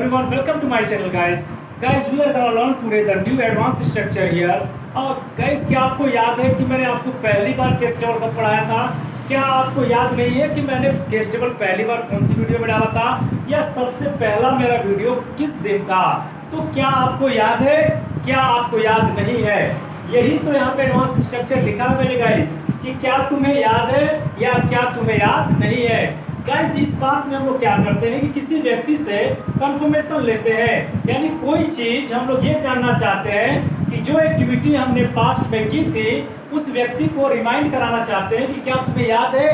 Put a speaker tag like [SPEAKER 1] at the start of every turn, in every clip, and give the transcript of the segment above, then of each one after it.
[SPEAKER 1] everyone, welcome to my channel guys. Guys, we are gonna learn today the new advanced structure here. और guys, क्या आपको याद है कि मैंने आपको पहली बार केस टेबल कब पढ़ाया था? क्या आपको याद नहीं है कि मैंने केस टेबल पहली बार कौन सी वीडियो में डाला था, या सबसे पहला मेरा वीडियो किस दिन था? तो क्या आपको याद है? क्या आपको याद नहीं है? यही तो यहाँ पे एडवांस स्ट्रक्चर लिखा है मैंने गाइस, कि क्या तुम्हें याद है या क्या तुम्हें याद नहीं है। गाइस, इस बात में हम लोग क्या करते हैं कि किसी व्यक्ति से कंफर्मेशन लेते हैं, यानी कोई चीज हम लोग ये जानना चाहते हैं कि जो एक्टिविटी हमने पास्ट में की थी उस व्यक्ति को रिमाइंड कराना चाहते हैं कि क्या तुम्हें याद है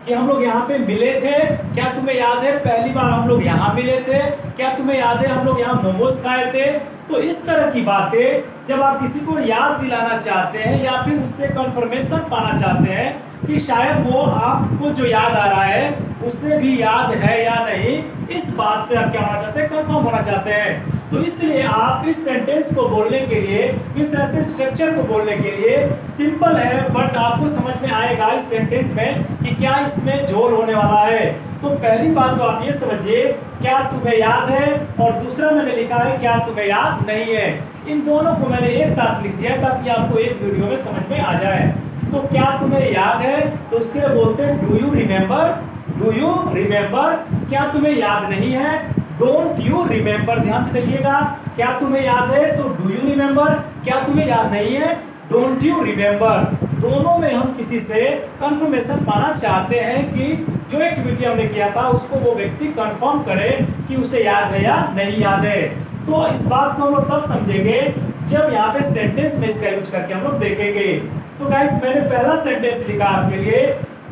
[SPEAKER 1] कि हम लोग यहाँ पे मिले थे? क्या तुम्हें याद है पहली बार हम लोग यहाँ मिले थे? क्या तुम्हें याद है हम लोग यहाँ मोमोज खाए थे? तो इस तरह की बातें जब आप किसी को याद दिलाना चाहते हैं या फिर उससे कंफर्मेशन पाना चाहते हैं कि शायद वो आपको जो याद आ रहा है उसे भी याद है या नहीं, इस बात से आप क्या होना चाहते हैं? कंफर्म होना चाहते हैं। तो इसलिए आप इस सेंटेंस को बोलने के लिए, इस ऐसे स्ट्रक्चर को बोलने के लिए सिंपल है, बट आपको समझ में आएगा इस सेंटेंस में कि क्या इसमें जोर होने वाला है। तो पहली बात तो आप ये समझिए, क्या तुम्हें याद है, और दूसरा मैंने लिखा है क्या तुम्हें याद नहीं है। इन दोनों को मैंने एक साथ लिख दिया ताकि आपको एक वीडियो में समझ में आ जाए। तो क्या तुम्हें याद है, तो उसके लिए बोलते हैं do you remember. Do you remember. क्या तुम्हें याद नहीं है, डोंट यू रिमेम्बर। ध्यान से देखिएगा, क्या तुम्हें याद है तो डू यू रिमेम्बर, क्या तुम्हें याद नहीं है डोंट यू रिमेम्बर। दोनों में हम किसी से कंफर्मेशन पाना चाहते हैं कि जो एक्टिविटी हमने किया था उसको वो व्यक्ति कंफर्म करे कि उसे याद है या नहीं याद है। तो इस बात को हम लोग तब समझेंगे जब यहाँ पे सेंटेंस में इसका यूज करके हम लोग देखेंगे। तो गाइस, मैंने पहला सेंटेंस लिखा आपके लिए,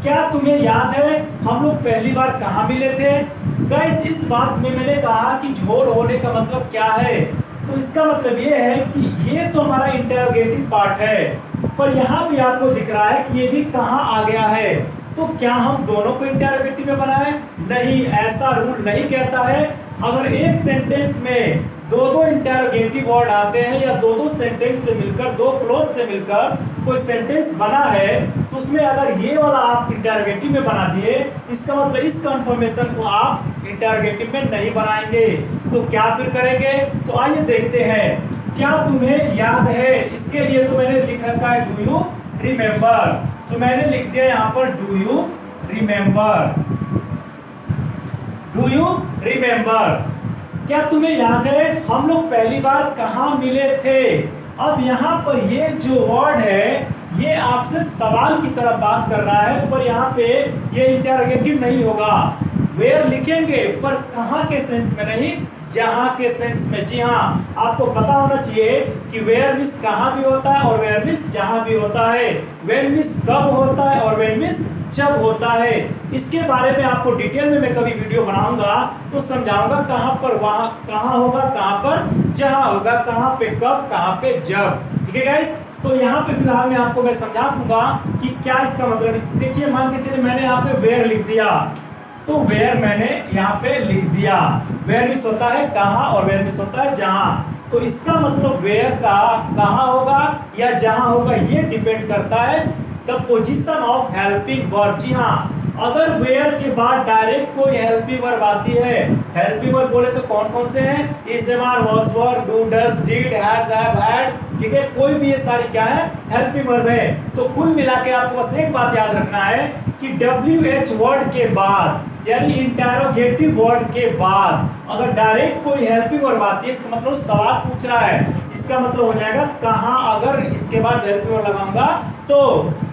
[SPEAKER 1] क्या तुम्हें याद है हम लोग पहली बार कहाँ मिले थे? गाइस, इस बात में मैंने कहा कि झोल होने का मतलब क्या है, तो इसका मतलब ये है कि ये तो हमारा इंटरोगेटिव पार्ट है, पर यहाँ भी आपको दिख रहा है कि ये भी कहाँ आ गया है। तो क्या हम दोनों को इंटरोगेटिव में बनाएं? नहीं, ऐसा रूल नहीं कहता है। अगर एक सेंटेंस में दो इंटरोगेटिव वर्ड आते हैं या दो सेंटेंस से मिलकर, दो क्लोज से मिलकर कोई सेंटेंस बना है, तो उसमें अगर ये वाला आप इंटरोगेटिव में बना दिए, इसका मतलब इस कंफर्मेशन को आप इंटरोगेटिव में नहीं बनाएंगे। तो क्या फिर करेंगे? तो आइए देखते हैं। क्या तुम्हें याद है, इसके लिए तो मैंने लिख रखा है डू यू रिमेम्बर। तो मैंने लिख दिया यहाँ पर do you remember. Do you remember. क्या तुम्हें याद है हम लोग पहली बार कहाँ मिले थे? अब यहाँ पर ये जो वर्ड है ये आपसे सवाल की तरफ बात कर रहा है, पर यहाँ पे ये इंटरोगेटिव नहीं होगा। वेयर लिखेंगे पर कहाँ के सेंस में नहीं, जहाँ के सेंस में। जी हाँ, आपको पता होना चाहिए कि वेयर मीन्स कहाँ भी होता है और वेयर मीन्स जहाँ भी होता है। वेयर मीन्स कब होता है और वेयर मीन्स जब होता है। इसके बारे में आपको डिटेल में मैं कभी वीडियो बनाऊंगा तो समझाऊंगा कहाँ पर वहाँ कहाँ होगा, कहाँ पर जहाँ होगा, कहाँ पे कब, कहाँ पे जब। ठीक है गाइस, तो यहाँ पे फिलहाल मैं समझा दूंगा कि क्या इसका मतलब। देखिए, मान के चलिए मैंने यहाँ पे वेयर लिख दिया, तो वेयर मैंने यहाँ पे लिख दिया। वेयर मीन्स होता है कहाँ और वेयर मीन्स होता है जहाँ। तो इसका मतलब वेयर का कहाँ होगा या जहाँ होगा ये डिपेंड करता है the position of helping verb. जी हाँ, अगर वेयर के बाद डायरेक्ट कोई हेल्पिंग वर्ब आती है, हेल्पिंग वर्ब बोले तो कौन कौन से हैं? Is, am, are, was, were, do, does, did, has, have, had. ठीक है, कोई भी ये सारी क्या है? हेल्पिंग वर्ब है। तो कुल मिला के आपको बस एक बात याद रखना है कि WH वर्ड के बाद, यानी इंटरोगेटिव वर्ड के बाद अगर डायरेक्ट कोई हेल्पिंग वर्ब आती है, इसका मतलब सवाल पूछ रहा है, इसका मतलब हो जाएगा कहाँ। अगर इसके बाद हेल्पिंग वर्ब लगाऊंगा तो,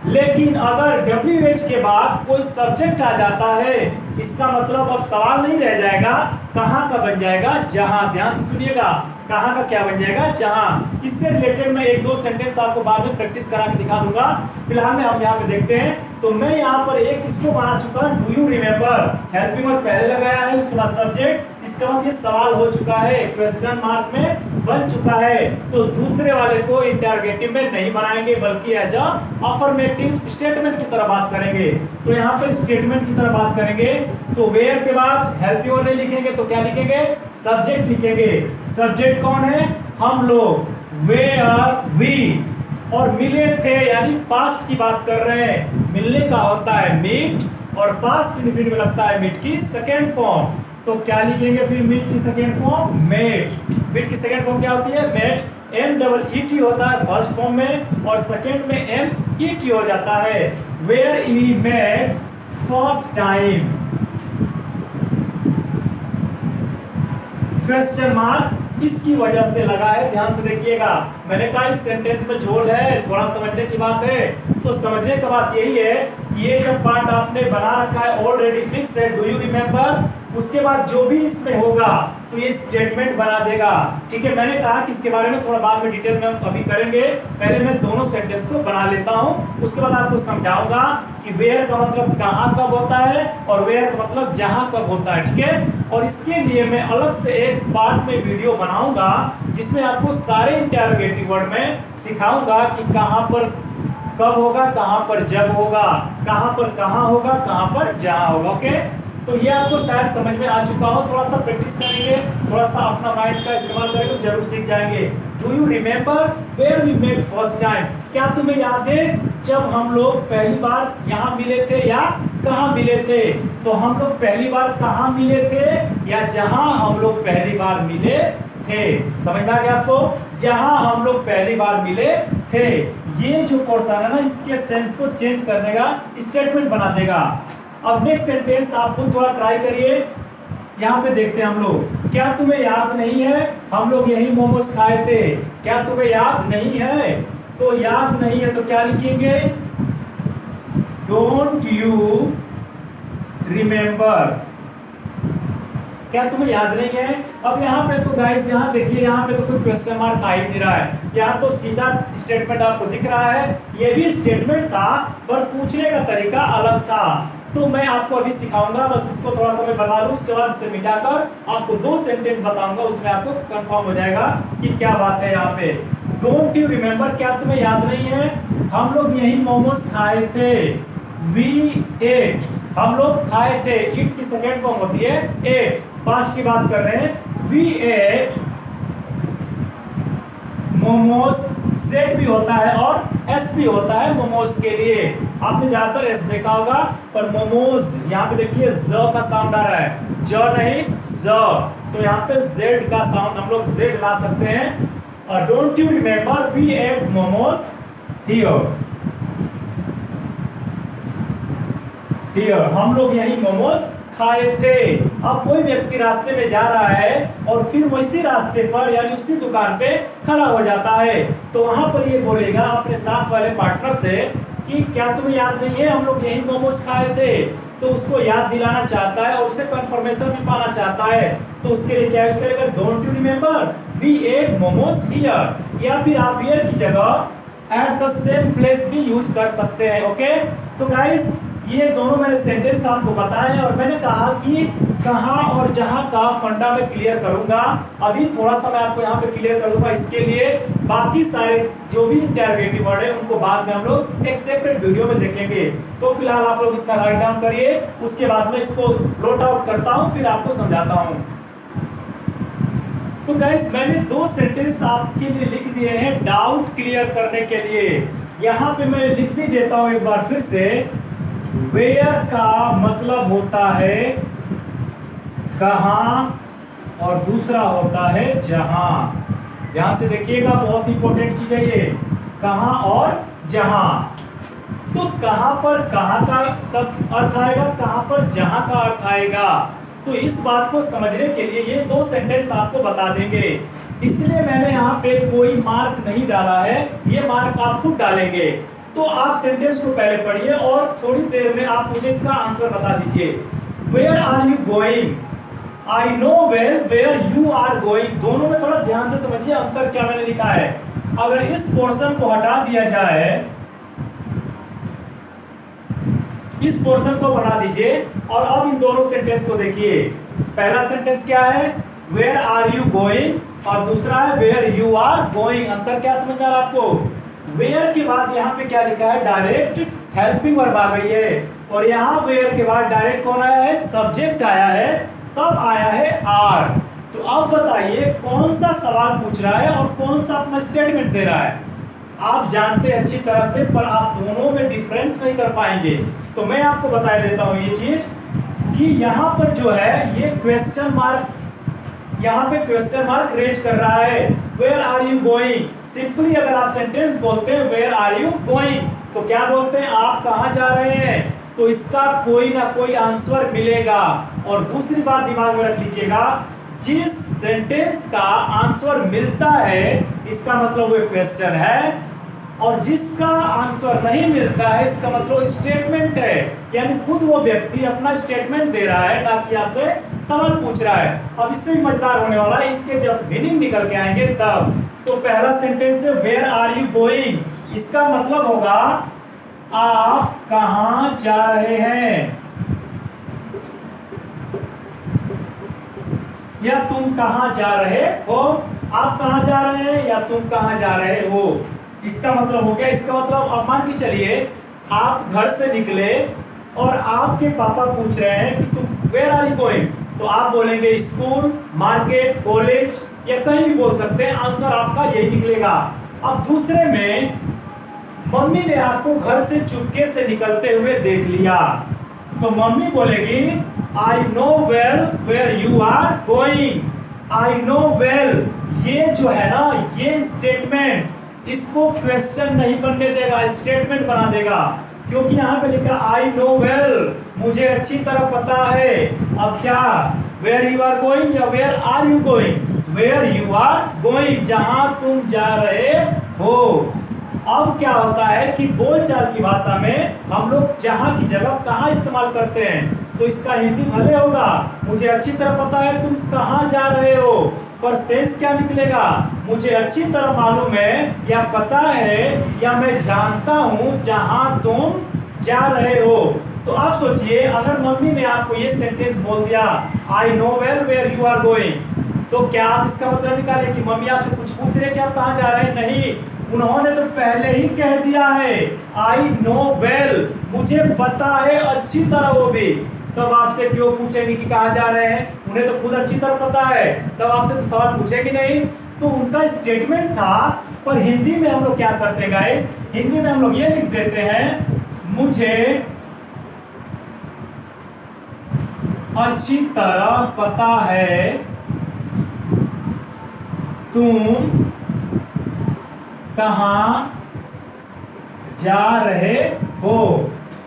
[SPEAKER 1] लेकिन अगर WH के बाद कोई सब्जेक्ट आ जाता है, इसका मतलब अब सवाल नहीं रह जाएगा, कहाँ का बन जाएगा? जहाँ। ध्यान से सुनिएगा, कहाँ का क्या बन जाएगा? जहाँ। इससे रिलेटेड मैं एक दो सेंटेंस आपको बाद में प्रैक्टिस करा के दिखा दूंगा। फिलहाल में हम यहाँ पे देखते हैं। तो मैं यहाँ पर एक इसको बना चुका हूँ, do you remember. Helping verb पहले लगाया है, उसके बाद सब्जेक्ट, इसका मतलब ये सवाल हो चुका है, क्वेश्चन मार्क में बन चुका है। तो दूसरे वाले को इंटरोगेटिव में नहीं बनाएंगे, बल्कि एज अ अफर्मेटिव स्टेटमेंट की तरह बात करेंगे। तो यहाँ पर स्टेटमेंट की तरह बात करेंगे, तो वेयर के बाद हेल्पिंग वर्ब नहीं लिखेंगे तो क्या लिखेंगे? सब्जेक्ट लिखेंगे। सब्जेक्ट कौन है? हम लोग। वेयर वी, और मिले थे यानी पास्ट की बात कर रहे हैं। मिलने का होता है मीट, और पास्ट इंडिफिनिट में लगता है मीट की सेकेंड फॉर्म। तो क्या लिखेंगे फिर मीट की सेकेंड फॉर्म मेट। मीट की सेकेंड फॉर्म क्या होती है मेट, MEET होता है फर्स्ट फॉर्म में और सेकेंड में MET हो जाता है। Where we met first time, question mark इसकी वजह से लगा है, ध्यान से देखिएगा। मैंने कहा इस सेंटेंस में झोल है, थोड़ा समझने की बात है। तो समझने की बात यही है कि ये जब पार्ट आपने बना रखा है ऑलरेडी फिक्स है, डू यू रिमेम्बर, उसके बाद जो भी इसमें होगा तो ये स्टेटमेंट बना देगा। ठीक है, मैंने कहा कि इसके बारे में थोड़ा बाद में डिटेल में अभी करेंगे, पहले मैं दोनों सेंटेंस को बना लेता हूं, उसके बाद आपको समझाऊंगा कि वेयर का मतलब कहां कब होता है और वेयर का मतलब जहां कब होता है। ठीक है, और इसके लिए मैं अलग से एक पार्ट में वीडियो बनाऊंगा जिसमें आपको सारे इंटरोगेटिव वर्ड में सिखाऊंगा कि कहां पर कब होगा, कहां पर जब होगा, कहां पर कहां होगा, कहां पर जहां होगा। ओके, तो ये आपको शायद समझ में आ चुका हो, थोड़ा सा प्रैक्टिस करेंगे, थोड़ा सा अपना माइंड का इस्तेमाल करेंगे तो जरूर सीख जाएंगे। Do you remember where we met first time, क्या तुम्हें याद है जब हम लोग पहली बार यहाँ मिले थे या कहाँ मिले थे? तो हम लोग पहली बार कहाँ मिले थे या जहां हम लोग पहली बार मिले थे। समझ में आ गया आपको, जहां हम लोग पहली बार मिले थे। ये जो पोर्शन है ना इसके सेंस को चेंज कर देगा, स्टेटमेंट बना देगा। अब नेक्स्ट सेंटेंस आप खुद थोड़ा ट्राई करिए, यहाँ पे देखते हैं हम लोग। क्या तुम्हें याद नहीं है हम लोग यही मोमोज खाए थे? क्या तुम्हें याद नहीं है? तो याद नहीं है तो क्या लिखेंगे, डोंट यू रिमेम्बर, क्या तुम्हें याद नहीं है? अब यहाँ पे तो गाइस यहाँ देखिए, यहाँ पे तो कोई क्वेश्चन मार्क आ ही नहीं रहा है, यहाँ तो सीधा स्टेटमेंट आपको दिख रहा है। ये भी स्टेटमेंट था पर पूछने का तरीका अलग था। तो मैं आपको अभी सिखाऊंगा, बस इसको थोड़ा सा मैं बता लूं, उसके बाद इसे मिटाकर आपको दो सेंटेंस बताऊंगा, उसमें आपको कंफर्म हो जाएगा कि क्या बात है। यहाँ पे डोंट यू रिमेम्बर, क्या तुम्हें याद नहीं है हम लोग यही मोमोज खाए थे। वी एट, हम लोग खाए थे, इट की सेकेंड फॉर्म होती है एट, पास्ट की बात कर रहे हैं। वी एट मोमोज, जेड भी होता है और एस भी होता है मोमोज के लिए। आपने ज्यादातर एस देखा होगा पर मोमोज यहाँ पे देखिए ज का साउंड आ रहा है, ज नहीं ज, तो यहाँ पे जेड का साउंड हम लोग जेड ला सकते हैं। और don't you remember we ate momos here, here हम लोग यही मोमोज खाए थे। अब कोई व्यक्ति रास्ते में जा रहा है और फिर उसी रास्ते पर यानी उसी दुकान पे खड़ा हो जाता है, तो वहां पर ये बोलेगा अपने साथ वाले पार्टनर से कि क्या तुम्हें याद नहीं है हम लोग यही मोमोज खाए थे। तो उसको याद दिलाना चाहता है और उसे कंफर्मेशन भी पाना चाहता है, तो उसके लिए क्या यूज करेगा, don't you remember we ate momos here, या फिर आप हियर की जगह एट द सेम प्लेस भी यूज कर सकते हैं। ओके, तो गाइस ये दोनों मैंने सेंटेंस आपको बताए और मैंने कहा कि कहां और जहां का फंडा में क्लियर करूंगा। अभी थोड़ा सा मैं आपको यहाँ पे क्लियर कर दूंगा, इसके लिए बाकी सारे जो भी इंटरोगेटिव वर्ड है उनको बाद में हम लोग एक सेपरेट वीडियो में देखेंगे। तो फिलहाल आप लोग इतना राइट डाउन करिए, उसके बाद में इसको नोट आउट करता हूँ फिर आपको समझाता हूँ। तो गाइस मैंने दो सेंटेंस आपके लिए लिख दिए हैं डाउट क्लियर करने के लिए। यहाँ पे मैं लिख भी देता हूँ एक बार फिर से। वेयर का मतलब होता है कहां और दूसरा होता है जहां। ध्यान से देखिएगा, बहुत इंपॉर्टेंट चीज है ये, कहां और जहां। तो कहां पर कहां का सब अर्थ आएगा, कहां पर जहां का अर्थ आएगा। तो इस बात को समझने के लिए ये दो सेंटेंस आपको बता देंगे, इसलिए मैंने यहाँ पे कोई मार्क नहीं डाला है, ये मार्क आप खुद डालेंगे। तो आप सेंटेंस को पहले पढ़िए और थोड़ी देर में आप मुझे इसका आंसर बता दीजिए। Where are you going, I know well where you are going, दोनों में थोड़ा ध्यान से समझिए अंतर क्या मैंने लिखा है। अगर इस पोर्शन को हटा दिया जाए, इस पोर्शन को बढ़ा दीजिए और अब इन दोनों सेंटेंस को देखिए। पहला सेंटेंस क्या है, वेयर आर यू गोइंग, और दूसरा है वेयर यू आर गोइंग। अंतर क्या समझ में आ रहा है आपको? वेयर के बाद यहाँ पे क्या लिखा है, डायरेक्ट हेल्पिंग वर्ब आ गई है, और यहाँ वेयर के बाद डायरेक्ट कौन आया है, सब्जेक्ट आया है, तब आया है आर। तो अब बताइए कौन सा सवाल पूछ रहा है और कौन सा अपना स्टेटमेंट दे रहा है। आप जानते हैं अच्छी तरह से, पर आप दोनों में डिफरेंस नहीं कर पाएंगे। तो मैं आपको बता देता हूं ये चीज। कि यहाँ पर जो है ये क्वेश्चन मार्क, यहाँ पे क्वेश्चन मार्क रेज कर रहा है, where are you going. Simply अगर आप सेंटेंस बोलते हैं वेयर आर यू गोइंग, तो क्या बोलते हैं, आप कहाँ जा रहे हैं, तो इसका कोई ना कोई आंसर मिलेगा। और दूसरी बात दिमाग में रख लीजिएगा, जिस सेंटेंस का आंसर मिलता है इसका मतलब वो क्वेश्चन है, और जिसका आंसर नहीं मिलता है इसका मतलब स्टेटमेंट है, यानी खुद वो व्यक्ति अपना स्टेटमेंट दे रहा है, ना कि आपसे सवाल पूछ रहा है। अब इससे भी मजेदार होने वाला है, इनके जब मीनिंग निकल के आएंगे तब। तो पहला सेंटेंस है वेयर आर यू गोइंग, इसका मतलब होगा आप कहां जा रहे हैं, या तुम कहां जा रहे हो, आप कहां जा रहे हैं या तुम कहां जा रहे हो, इसका मतलब हो गया। इसका मतलब अब मान के चलिए आप घर से निकले और आपके पापा पूछ रहे हैं कि तुम वेयर आर यू गोइंग, तो आप बोलेंगे स्कूल, मार्केट, कॉलेज या कहीं भी बोल सकते हैं, आंसर आपका यही निकलेगा। अब दूसरे में मम्मी ने आपको घर से चुपके से निकलते हुए देख लिया, तो मम्मी बोलेगी I know well where you are going, I know well. ये जो है ना, ये स्टेटमेंट इसको क्वेश्चन नहीं बनने देगा, स्टेटमेंट बना देगा, क्योंकि यहाँ पे लिखा आई नो वेल, मुझे अच्छी तरह पता है। अब क्या, वेयर यू आर गोइंग या where are you going, where you are going, जहां तुम जा रहे हो। अब क्या होता है कि बोलचाल की भाषा में हम लोग जहां की जगह कहां इस्तेमाल करते हैं, तो इसका हिंदी भले होगा मुझे अच्छी तरह पता है तुम कहां जा रहे हो, पर सेंस क्या निकलेगा, मुझे अच्छी तरह मालूम है या पता है या मैं जानता हूं जहां तुम जा रहे हो। तो आप सोचिए अगर मम्मी ने आपको ये सेंटेंस बोल दिया I know well where you are going, तो क्या आप इसका मतलब निकाले कि मम्मी आपसे कुछ पूछ रहे हैं कि आप कहां जा रहे हैं? नहीं, उन्होंने तो पहले ही कह दिया है आई नो वेल, मुझे पता है अच्छी तरह, वो भी तब आपसे क्यों पूछेंगे कि कहां जा रहे हैं, उन्हें तो खुद अच्छी तरह पता है, तब आपसे तो सवाल पूछेगी नहीं। तो उनका स्टेटमेंट था, पर हिंदी में हम लोग क्या करते हैं गाइस, हिंदी में हम लोग ये लिख देते हैं मुझे अच्छी तरह पता है तुम कहां जा रहे हो,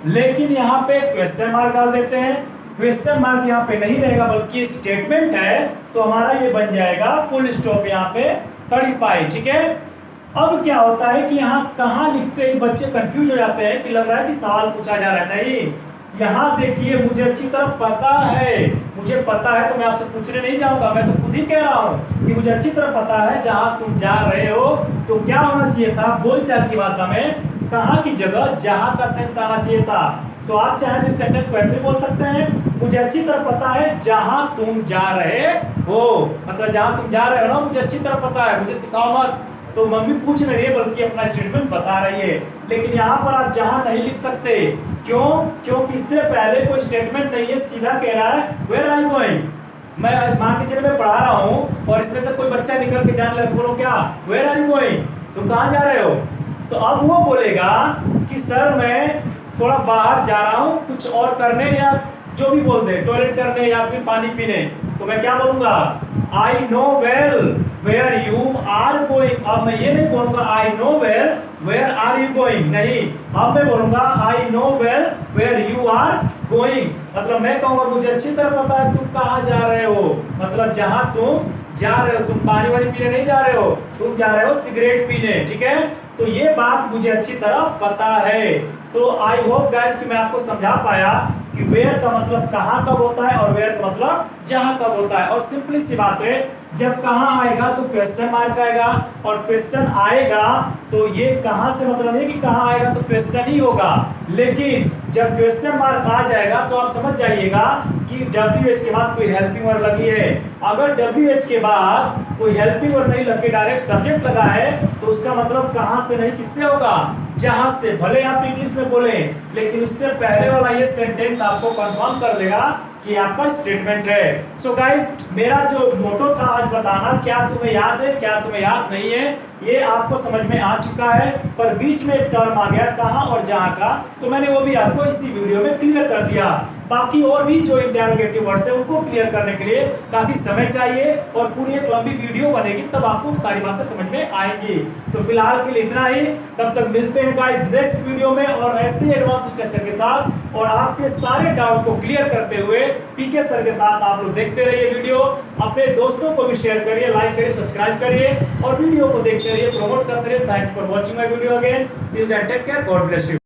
[SPEAKER 1] लेकिन यहां पे क्वेश्चन मार्क डाल देते हैं। क्वेश्चन मार्क यहां पे नहीं रहेगा बल्कि स्टेटमेंट है, तो हमारा ये बन जाएगा फुल स्टॉप, यहां पे खड़ी पाई। ठीक है, अब क्या होता है कि यहाँ कहां लिखते ही बच्चे कंफ्यूज हो जाते हैं कि लग रहा है कि सवाल पूछा जा रहा है। नहीं, यहाँ देखिए मुझे अच्छी तरह पता है, मुझे पता है तो मैं आपसे पूछने नहीं जाऊंगा, मैं तो खुद ही कह रहा हूँ कि मुझे अच्छी तरह पता है जहां तुम जा रहे हो। तो क्या होना चाहिए था बोलचाल की भाषा में, कहां की जगह जहां का सेंस आना चाहिए था। तो आप चाहे तो सेंटेंस को ऐसे बोल सकते हैं मुझे अच्छी तरह पता है जहां तुम जा रहे हो, मतलब जहां तुम जा रहे हो ना मुझे अच्छी तरह पता है, मुझे सिखाओ मत। तो मम्मी पूछ रही है बल्कि अपना स्टेटमेंट बता रही है, लेकिन यहाँ पर आप जहां नहीं लिख सकते। क्यों? क्योंकि इससे पहले कोई स्टेटमेंट नहीं है, सीधा कह रहा है वेयर आर यू गोइंग। मैं मान के चलिए मैं पढ़ा रहा हूँ और इसमें से कोई बच्चा निकल के जाने लगे, बोलो क्या वेयर आर यू गोइंग, तुम कहाँ जा रहे हो? तो अब वो बोलेगा कि सर मैं थोड़ा बाहर जा रहा हूँ कुछ और करने, या जो भी बोल दे, टॉयलेट करने या फिर पानी पीने, तो मैं क्या बोलूंगा I know well where you are going. अब मैं ये नहीं बोलूंगा I know well where are you going, नहीं, अब मैं बोलूंगा I know well where you are going. मतलब मैं कहूंगा मुझे अच्छी तरह पता है तुम कहाँ जा रहे हो, मतलब जहां तुम जा रहे हो, तुम पानी वानी पीने नहीं जा रहे हो, तुम जा रहे हो सिगरेट पीने। ठीक है, तो ये बात मुझे अच्छी तरह पता है। तो आई होप गाइस कि मैं आपको समझा पाया कि वेयर का मतलब कहां कब होता है और वेयर का मतलब जहां कब होता है। और सिंपली सी बात है, जब कहां आएगा तो क्वेश्चन मार्क आएगा, और क्वेश्चन आएगा तो ये कहां से मतलब नहीं कि कहां आएगा तो क्वेश्चन ही होगा, लेकिन जब क्वेश्चन मार्क आ जाएगा तो आप समझ जाइएगा कि WH के बाद कोई हेल्पिंग वर्ड लगी है। अगर WH के बाद कोई हेल्पिंग वर्ड नहीं लग के डायरेक्ट सब्जेक्ट लगा है तो उसका मतलब कहां से नहीं किससे होगा, जहां से। भले आप इंग्लिश में बोले लेकिन उससे पहले वाला ये सेंटेंस आपको कंफर्म कर देगा कि आपका स्टेटमेंट है। सो गाइस, मेरा जो मोटो था आज बताना, क्या तुम्हें याद है क्या तुम्हें याद नहीं है, ये आपको समझ में आ चुका है। पर बीच में एक टर्म आ गया कहां और जहां का, तो मैंने वो भी आपको इसी वीडियो में क्लियर कर दिया। बाकी और भी जो इंटेरोगेटिव वर्ड्स है उनको क्लियर करने के लिए काफी समय चाहिए और पूरी एक लंबी वीडियो बनेगी, तब आपको सारी बातें समझ में आएंगी। तो फिलहाल के लिए इतना ही, तब तक मिलते हैं गाइस नेक्स्ट वीडियो में और ऐसे एडवांस स्ट्रक्चर के साथ, और आपके सारे डाउट को क्लियर करते हुए पीके सर के साथ आप लोग देखते रहिए वीडियो। अपने दोस्तों को भी शेयर करिए, लाइक करिए, सब्सक्राइब करिए और वीडियो को देखते रहिए, प्रमोट करते रहिए। Thanks for watching my video again. Till then take care, God bless you.